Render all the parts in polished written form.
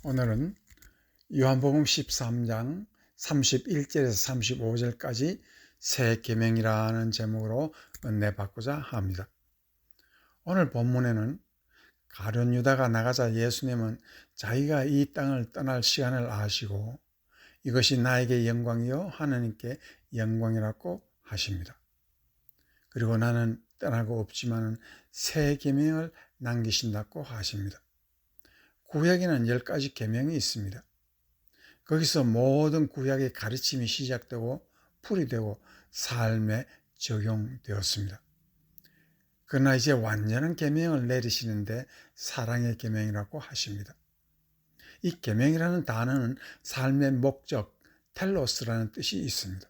오늘은 요한복음 13장 31절에서 35절까지 새 계명이라는 제목으로 은혜 받고자 합니다. 오늘 본문에는 가룟 유다가 나가자 예수님은 자기가 이 땅을 떠날 시간을 아시고 이것이 나에게 영광이요 하나님께 영광이라고 하십니다. 그리고 나는 떠나고 없지만 새 계명을 남기신다고 하십니다. 구약에는 10가지 계명이 있습니다. 거기서 모든 구약의 가르침이 시작되고 풀이되고 삶에 적용되었습니다. 그러나 이제 완전한 계명을 내리시는데 사랑의 계명이라고 하십니다. 이 계명이라는 단어는 삶의 목적, 텔로스라는 뜻이 있습니다.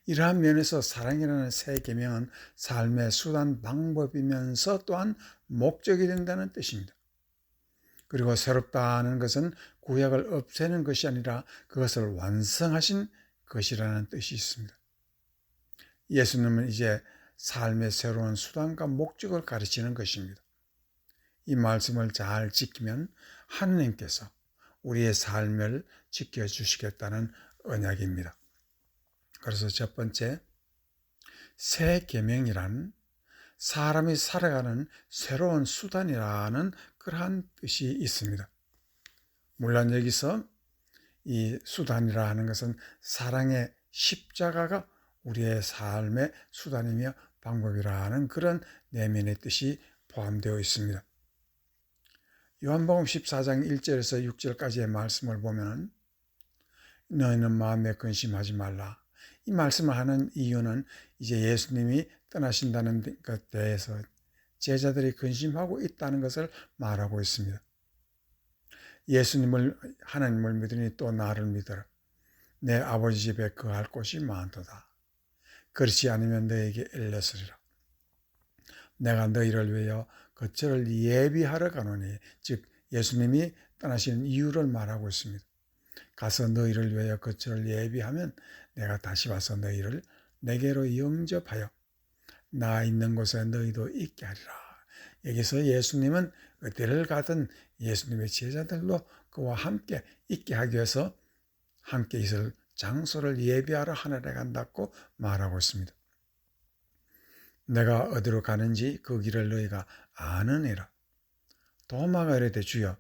이러한 면에서 사랑이라는 새 계명은 삶의 수단, 방법이면서 또한 목적이 된다는 뜻입니다. 그리고 새롭다는 것은 구약을 없애는 것이 아니라 그것을 완성하신 것이라는 뜻이 있습니다. 예수님은 이제 삶의 새로운 수단과 목적을 가르치는 것입니다. 이 말씀을 잘 지키면 하느님께서 우리의 삶을 지켜주시겠다는 언약입니다. 그래서 첫 번째, 새 계명이란 사람이 살아가는 새로운 수단이라는 그러한 뜻이 있습니다. 물론 여기서 이 수단이라 하는 것은 사랑의 십자가가 우리의 삶의 수단이며 방법이라는 그런 내면의 뜻이 포함되어 있습니다. 요한복음 14장 1절에서 6절까지의 말씀을 보면 너희는 마음에 근심하지 말라. 이 말씀을 하는 이유는 이제 예수님이 떠나신다는 것에 대해서 제자들이 근심하고 있다는 것을 말하고 있습니다. 하나님을 믿으니 또 나를 믿어라. 내 아버지 집에 거할 곳이 많도다. 그렇지 않으면 너에게 일렀으리라. 내가 너희를 위하여 거처를 예비하러 가노니, 즉 예수님이 떠나시는 이유를 말하고 있습니다. 가서 너희를 위하여 거처를 예비하면 내가 다시 와서 너희를 내게로 영접하여 나 있는 곳에 너희도 있게 하리라. 여기서 예수님은 어디를 가든 예수님의 제자들도 그와 함께 있게 하기 위해서 함께 있을 장소를 예비하러 하늘에 간다고 말하고 있습니다. 내가 어디로 가는지 그 길을 너희가 아느니라. 도마가 이르되 주여,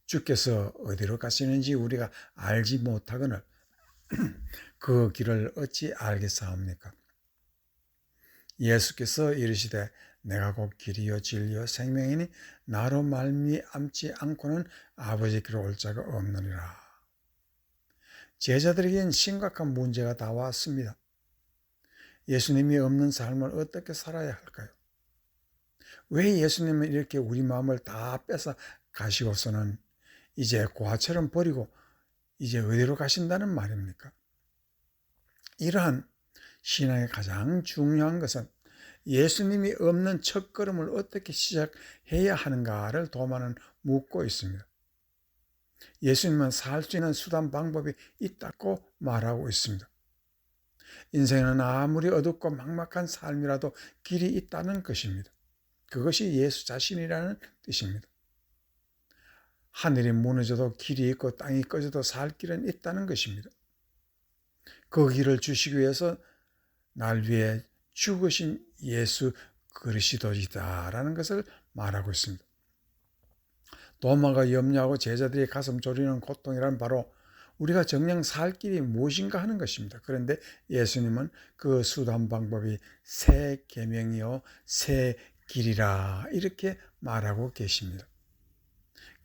주께서 어디로 가시는지 우리가 알지 못하거늘 그 길을 어찌 알겠사옵니까? 예수께서 이르시되 내가 곧 길이요 진리요 생명이니 나로 말미암지 않고는 아버지께로 올 자가 없느니라. 제자들에겐 심각한 문제가 다 왔습니다. 예수님이 없는 삶을 어떻게 살아야 할까요? 왜 예수님은 이렇게 우리 마음을 다 뺏어 가시고서는 이제 고아처럼 버리고 이제 어디로 가신다는 말입니까? 이러한 신앙의 가장 중요한 것은 예수님이 없는 첫걸음을 어떻게 시작해야 하는가를 도마는 묻고 있습니다. 예수님은 살 수 있는 수단 방법이 있다고 말하고 있습니다. 인생은 아무리 어둡고 막막한 삶이라도 길이 있다는 것입니다. 그것이 예수 자신이라는 뜻입니다. 하늘이 무너져도 길이 있고 땅이 꺼져도 살 길은 있다는 것입니다. 그 길을 주시기 위해서 날 위해 죽으신 예수 그리스도이다라는 것을 말하고 있습니다. 도마가 염려하고 제자들이 가슴 졸이는 고통이란 바로 우리가 정녕 살 길이 무엇인가 하는 것입니다. 그런데 예수님은 그 수단 방법이 새 계명이요 새 길이라 이렇게 말하고 계십니다.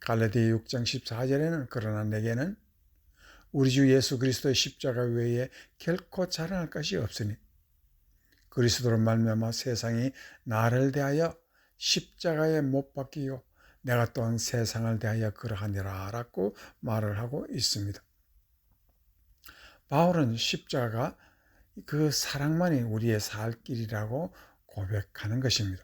갈라디아 6장 14절에는 그러나 내게는 우리 주 예수 그리스도의 십자가 외에 결코 자랑할 것이 없으니 그리스도로 말미암아 세상이 나를 대하여 십자가에 못 박히고 내가 또한 세상을 대하여 그러하니라 라고 말을 하고 있습니다. 바울은 십자가 그 사랑만이 우리의 살 길이라고 고백하는 것입니다.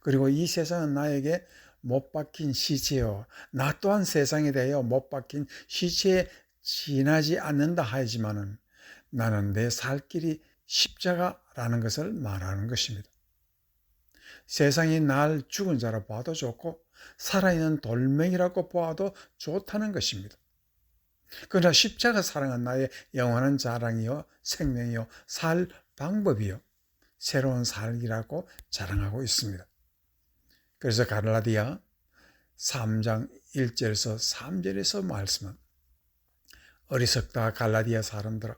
그리고 이 세상은 나에게 못 박힌 시체요 나 또한 세상에 대하여 못 박힌 시체에 지나지 않는다 하지만은 나는 내 살 길이 십자가라는 것을 말하는 것입니다. 세상이 날 죽은 자로 봐도 좋고 살아있는 돌멩이라고 보아도 좋다는 것입니다. 그러나 십자가 사랑은 나의 영원한 자랑이요, 생명이요, 살 방법이요, 새로운 살기라고 자랑하고 있습니다. 그래서 갈라디아 3장 1절에서 3절에서 말씀은 어리석다 갈라디아 사람들아,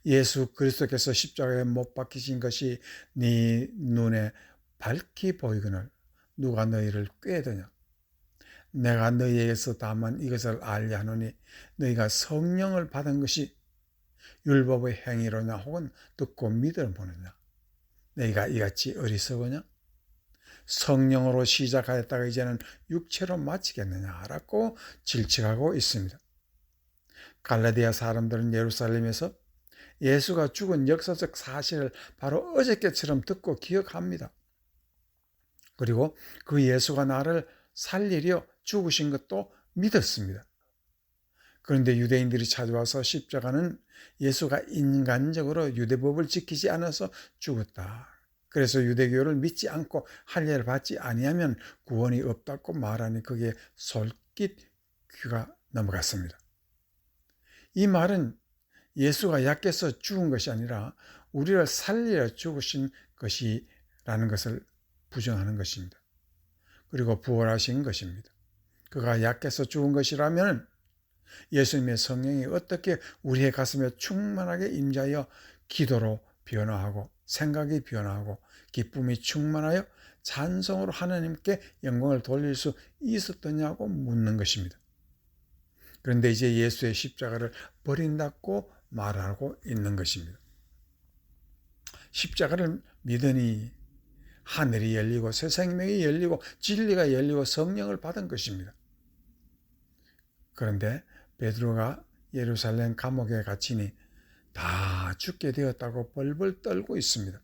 예수 그리스도께서 십자가에 못 박히신 것이 네 눈에 밝히 보이거늘 누가 너희를 꾀드냐. 내가 너희에게서 다만 이것을 알려 하노니 너희가 성령을 받은 것이 율법의 행위로냐 혹은 듣고 믿음을 보느냐. 너희가 이같이 어리석으냐. 성령으로 시작하였다가 이제는 육체로 마치겠느냐라고 질책하고 있습니다. 갈라디아 사람들은 예루살렘에서 예수가 죽은 역사적 사실을 바로 어저께처럼 듣고 기억합니다. 그리고 그 예수가 나를 살리려 죽으신 것도 믿었습니다. 그런데 유대인들이 찾아와서 십자가는 예수가 인간적으로 유대법을 지키지 않아서 죽었다. 그래서 유대교를 믿지 않고 할례를 받지 아니하면 구원이 없다고 말하니 그게 솔깃 귀가 넘어갔습니다. 이 말은 예수가 약해서 죽은 것이 아니라 우리를 살리려 죽으신 것이라는 것을 부정하는 것입니다. 그리고 부활하신 것입니다. 그가 약해서 죽은 것이라면 예수님의 성령이 어떻게 우리의 가슴에 충만하게 임재하여 기도로 변화하고 생각이 변화하고 기쁨이 충만하여 찬송으로 하나님께 영광을 돌릴 수 있었더냐고 묻는 것입니다. 그런데 이제 예수의 십자가를 버린다고 말하고 있는 것입니다. 십자가를 믿으니 하늘이 열리고 새 생명이 열리고 진리가 열리고 성령을 받은 것입니다. 그런데 베드로가 예루살렘 감옥에 갇히니 다 죽게 되었다고 벌벌 떨고 있습니다.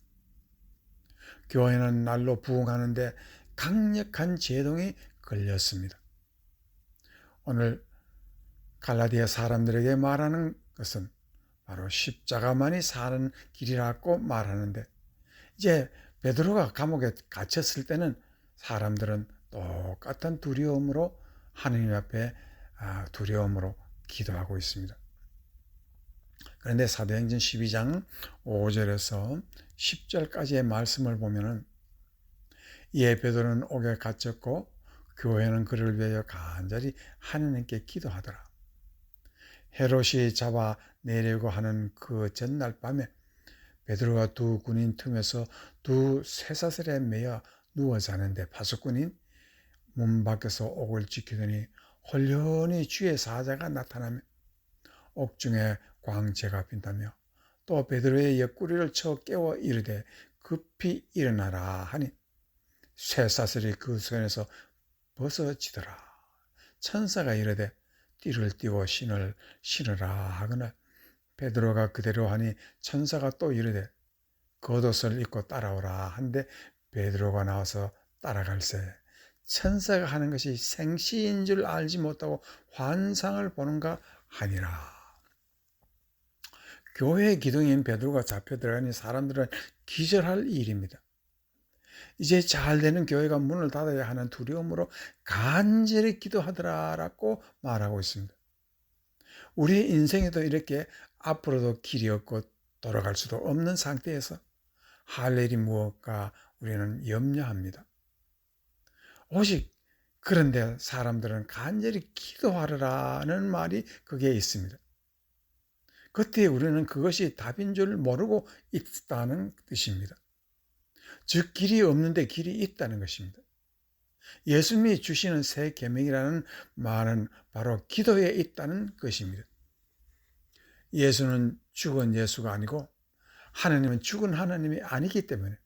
교회는 날로 부흥하는데 강력한 제동이 걸렸습니다. 오늘 갈라디아 사람들에게 말하는 것은 바로 십자가만이 사는 길이라고 말하는데, 이제 베드로가 감옥에 갇혔을 때는 사람들은 똑같은 두려움으로 하느님 앞에 두려움으로 기도하고 있습니다. 그런데 사도행전 12장 5절에서 10절까지의 말씀을 보면은 이에 베드로는 옥에 갇혔고 교회는 그를 위하여 간절히 하느님께 기도하더라. 헤롯이 잡아내려고 하는 그 전날 밤에 베드로가 두 군인 틈에서 두 쇠사슬에 매여 누워 자는데 파수꾼인 문 밖에서 옥을 지키더니 홀연히 주의 사자가 나타나며 옥중에 광채가 빈다며 또 베드로의 옆구리를 쳐 깨워 이르되 급히 일어나라 하니 쇠사슬이 그 손에서 벗어지더라. 천사가 이르되 띠를 띠고 신을 신으라 하거늘 베드로가 그대로 하니 천사가 또 이르되 겉옷을 입고 따라오라 한데 베드로가 나와서 따라갈새 천사가 하는 것이 생시인 줄 알지 못하고 환상을 보는가 하니라. 교회의 기둥인 베드로가 잡혀 들어가니 사람들은 기절할 일입니다. 이제 잘 되는 교회가 문을 닫아야 하는 두려움으로 간절히 기도하더라라고 말하고 있습니다. 우리 인생에도 이렇게 앞으로도 길이 없고 돌아갈 수도 없는 상태에서 할 일이 무엇까 우리는 염려합니다. 오직 그런데 사람들은 간절히 기도하라는 말이 거기에 있습니다. 그때 우리는 그것이 답인 줄 모르고 있다는 뜻입니다. 즉 길이 없는데 길이 있다는 것입니다. 예수님이 주시는 새 계명이라는 말은 바로 기도에 있다는 것입니다. 예수는 죽은 예수가 아니고 하나님은 죽은 하나님이 아니기 때문에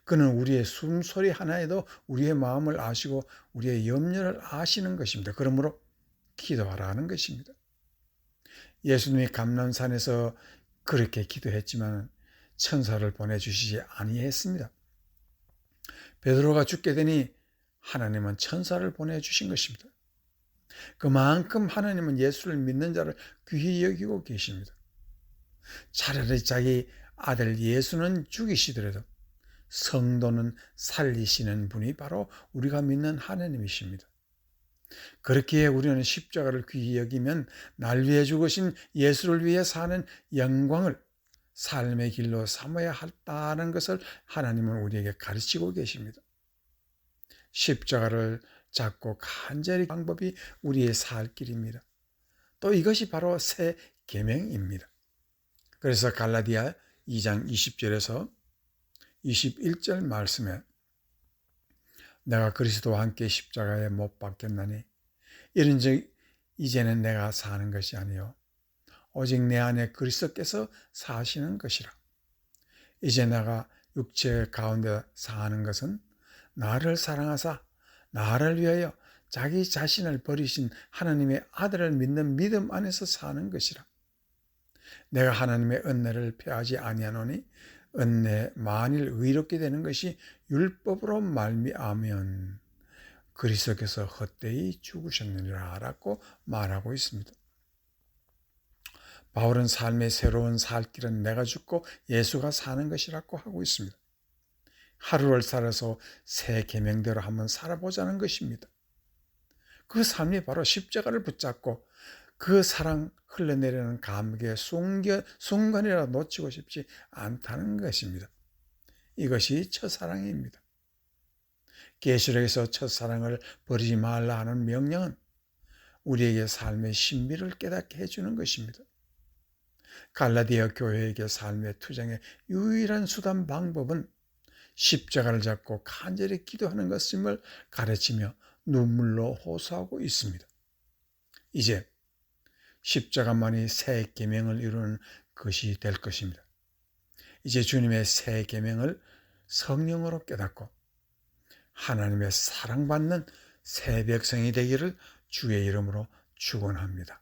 그는 우리의 숨소리 하나에도 우리의 마음을 아시고 우리의 염려를 아시는 것입니다. 그러므로 기도하라는 것입니다. 예수님이 감람산에서 그렇게 기도했지만 천사를 보내주시지 아니했습니다. 베드로가 죽게 되니 하나님은 천사를 보내주신 것입니다. 그만큼 하나님은 예수를 믿는 자를 귀히 여기고 계십니다. 차라리 자기 아들 예수는 죽이시더라도 성도는 살리시는 분이 바로 우리가 믿는 하나님이십니다. 그렇기에 우리는 십자가를 귀히 여기면 날 위해 죽으신 예수를 위해 사는 영광을 삶의 길로 삼아야 한다는 것을 하나님은 우리에게 가르치고 계십니다. 십자가를 잡고 간절히 방법이 우리의 살 길입니다. 또 이것이 바로 새 계명입니다. 그래서 갈라디아 2장 20절에서 21절 말씀에 내가 그리스도와 함께 십자가에 못 박혔나니 이런즉 이제는 내가 사는 것이 아니요 오직 내 안에 그리스도께서 사시는 것이라. 이제 내가 육체 가운데 사는 것은 나를 사랑하사 나를 위하여 자기 자신을 버리신 하나님의 아들을 믿는 믿음 안에서 사는 것이라. 내가 하나님의 은혜를 폐하지 아니하노니 은혜 만일 의롭게 되는 것이 율법으로 말미암으면 그리스도께서 헛되이 죽으셨느니라 라고 말하고 있습니다. 바울은 삶의 새로운 살 길은 내가 죽고 예수가 사는 것이라고 하고 있습니다. 하루를 살아서 새 계명대로 한번 살아보자는 것입니다. 그 삶이 바로 십자가를 붙잡고 그 사랑 흘러내리는 감격의 순간이라도 놓치고 싶지 않다는 것입니다. 이것이 첫사랑입니다. 계시록에서 첫사랑을 버리지 말라 하는 명령은 우리에게 삶의 신비를 깨닫게 해주는 것입니다. 갈라디아 교회에게 삶의 투쟁의 유일한 수단 방법은 십자가를 잡고 간절히 기도하는 것임을 가르치며 눈물로 호소하고 있습니다. 이제 십자가만이 새 계명을 이루는 것이 될 것입니다. 이제 주님의 새 계명을 성령으로 깨닫고 하나님의 사랑받는 새 백성이 되기를 주의 이름으로 축원합니다.